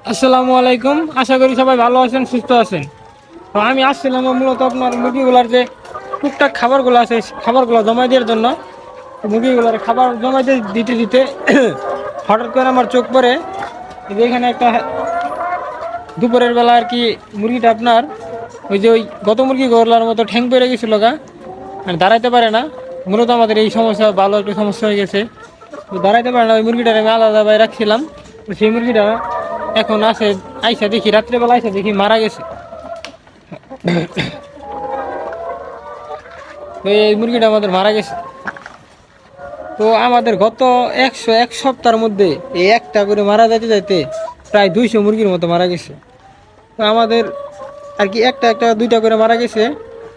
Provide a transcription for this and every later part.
আসসালামু আলাইকুম। আশা করি সবাই ভালো আছেন, সুস্থ আছেন। তো আমি আসছিলাম মূলত আপনার মুরগিগুলার যে টুকটাক খাবারগুলো আছে সেই খাবারগুলো জমা দেওয়ার জন্য। তো মুরগিগুলার খাবার জমা দিতে দিতে হঠাৎ করে আমার চোখ পড়ে যে এখানে একটা দুপুরের বেলা আর কি মুরগিটা আপনার ওই যে ওই গত মুরগি গরলার মতো ঠ্যাং পেরে গেছিলো গা, মানে দাঁড়াইতে পারে না। মূলত আমাদের এই সমস্যা ভালো একটা সমস্যা হয়ে গেছে। তো দাঁড়াইতে পারে না, ওই মুরগিটা আমি আলাদা ভাবে রাখছিলাম। তো সেই মুরগিটা এখন আছে, আইসা দেখি রাত্রেবেলা আইসা দেখি মারা গেছে। তো এই মুরগিটা আমাদের মারা গেছে। তো আমাদের গত 101 সপ্তাহের মধ্যে এই একটা করে মারা যাইতে যাইতে প্রায় 200 মুরগির মতো মারা গেছে। তো আমাদের আর কি একটা একটা দুইটা করে মারা গেছে।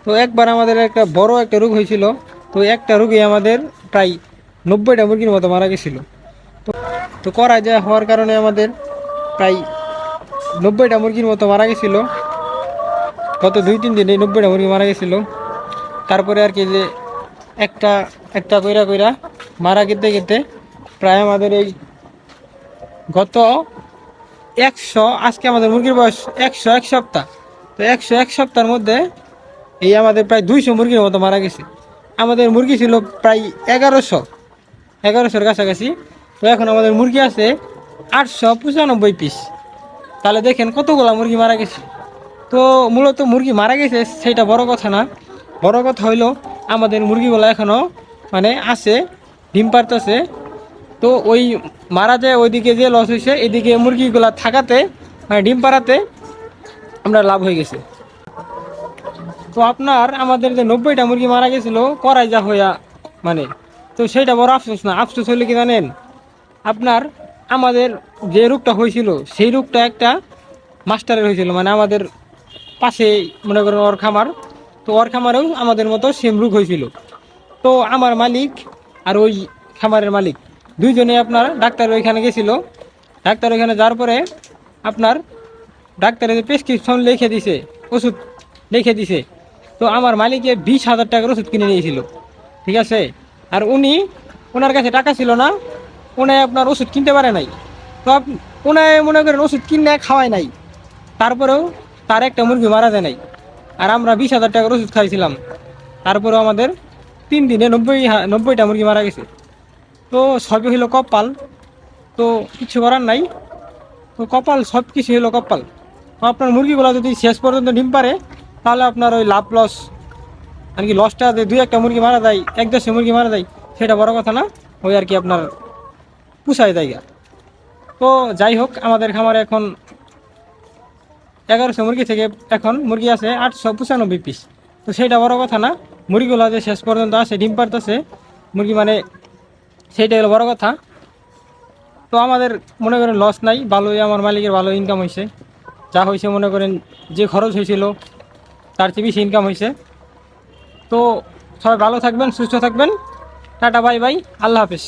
তো একবার আমাদের একটা বড় একটা রোগ হয়েছিল। তো একটা রোগে আমাদের প্রায় 90টা মুরগির মতো মারা গেছিলো। তো তো করা যায় হওয়ার কারণে আমাদের প্রায় 90টা মুরগির মতো মারা গেছিলো। গত 2-3 দিনে 90টা মুরগি মারা গেছিলো। তারপরে আর কি যে একটা একটা কইরা কইরা মারা গেতে গেতে প্রায় আমাদের এই গত আজকে আমাদের মুরগির বয়স 101 সপ্তাহ। তো 101 সপ্তাহের মধ্যে এই আমাদের প্রায় 200 মুরগির মতো মারা গেছে। আমাদের মুরগি ছিল প্রায় 1100-এর কাছাকাছি। তো এখন আমাদের মুরগি আছে 895 পিস। তাহলে দেখেন কতগুলা মুরগি মারা গেছে। তো মূলত মুরগি মারা গেছে সেটা বড় কথা না, বড় কথা হইলো আমাদের মুরগিগুলো এখনও মানে আছে, ডিম পারতেছে। তো ওই মারা যায় ওইদিকে যে লস হয়েছে, এদিকে মুরগিগুলা থাকাতে মানে ডিম পাড়াতে আমরা লাভ হয়ে গেছে। তো আপনার আমাদের যে 90টা মুরগি মারা গেছিলো করাই যা হইয়া মানে, তো সেইটা বড় আফসোস না। আফসোস হইলে কি জানেন, আপনার আমাদের যে রোগটা হয়েছিল সেই রোগটা একটা মাস্টারের হয়েছিল, মানে আমাদের পাশে মনে করেন ওর খামার, তো ওর খামারেও আমাদের মতো সেম রোগ হয়েছিল। তো আমার মালিক আর ওই খামারের মালিক দুইজনে আপনার ডাক্তার ওইখানে গেছিল। ডাক্তার ওইখানে যাওয়ার পরে আপনার ডাক্তারের প্রেসক্রিপশন লিখে দিছে, ওষুধ লিখে দিছে। তো আমার মালিকে 20,000 টাকার ওষুধ কিনে নিয়েছিল, ঠিক আছে। আর ওনার কাছে টাকা ছিল না, উনি আপনার ওষুধ কিনতে পারে নাই। তো উনি মনে করেন ওষুধ কিনে খাওয়ায় নাই, তারপরেও তার একটা মুরগি মারা যায় নাই। আর আমরা 20,000 টাকার ওষুধ খাইছিলাম, তারপরেও আমাদের 3 দিনে 90টা মুরগি মারা গেছে। তো সবই হইলো কপাল, তো কিছু করার নাই। তো কপাল, সব কিছু হইলো কপাল। তো আপনার মুরগিগুলো যদি শেষ পর্যন্ত ডিম পারে তাহলে আপনার ওই লাভ লস আর কি, লসটা যে 2-1টা মুরগি মারা যায়, 1-200 মুরগি মারা যায় সেটা বড় কথা না, ওই আর কি আপনার পুষায় জায়গা। তো যাই হোক, আমাদের খামারে এখন 1100 মুরগি থেকে এখন মুরগি আছে 895 পিস। তো সেটা বড় কথা না, মুরগিগুলো যে শেষ পর্যন্ত আসে ডিম পারতেছে মুরগি, মানে সেইটাই হলো বড় কথা। তো আমাদের মনে করেন লস নাই, ভালোই আমার মালিকের ভালো ইনকাম হয়েছে। যা হয়েছে মনে করেন যে খরচ হয়েছিল তার চেয়ে বেশি ইনকাম হয়েছে। তো সবাই ভালো থাকবেন, সুস্থ থাকবেন। টাটা, বাই বাই, আল্লাহ হাফেজ।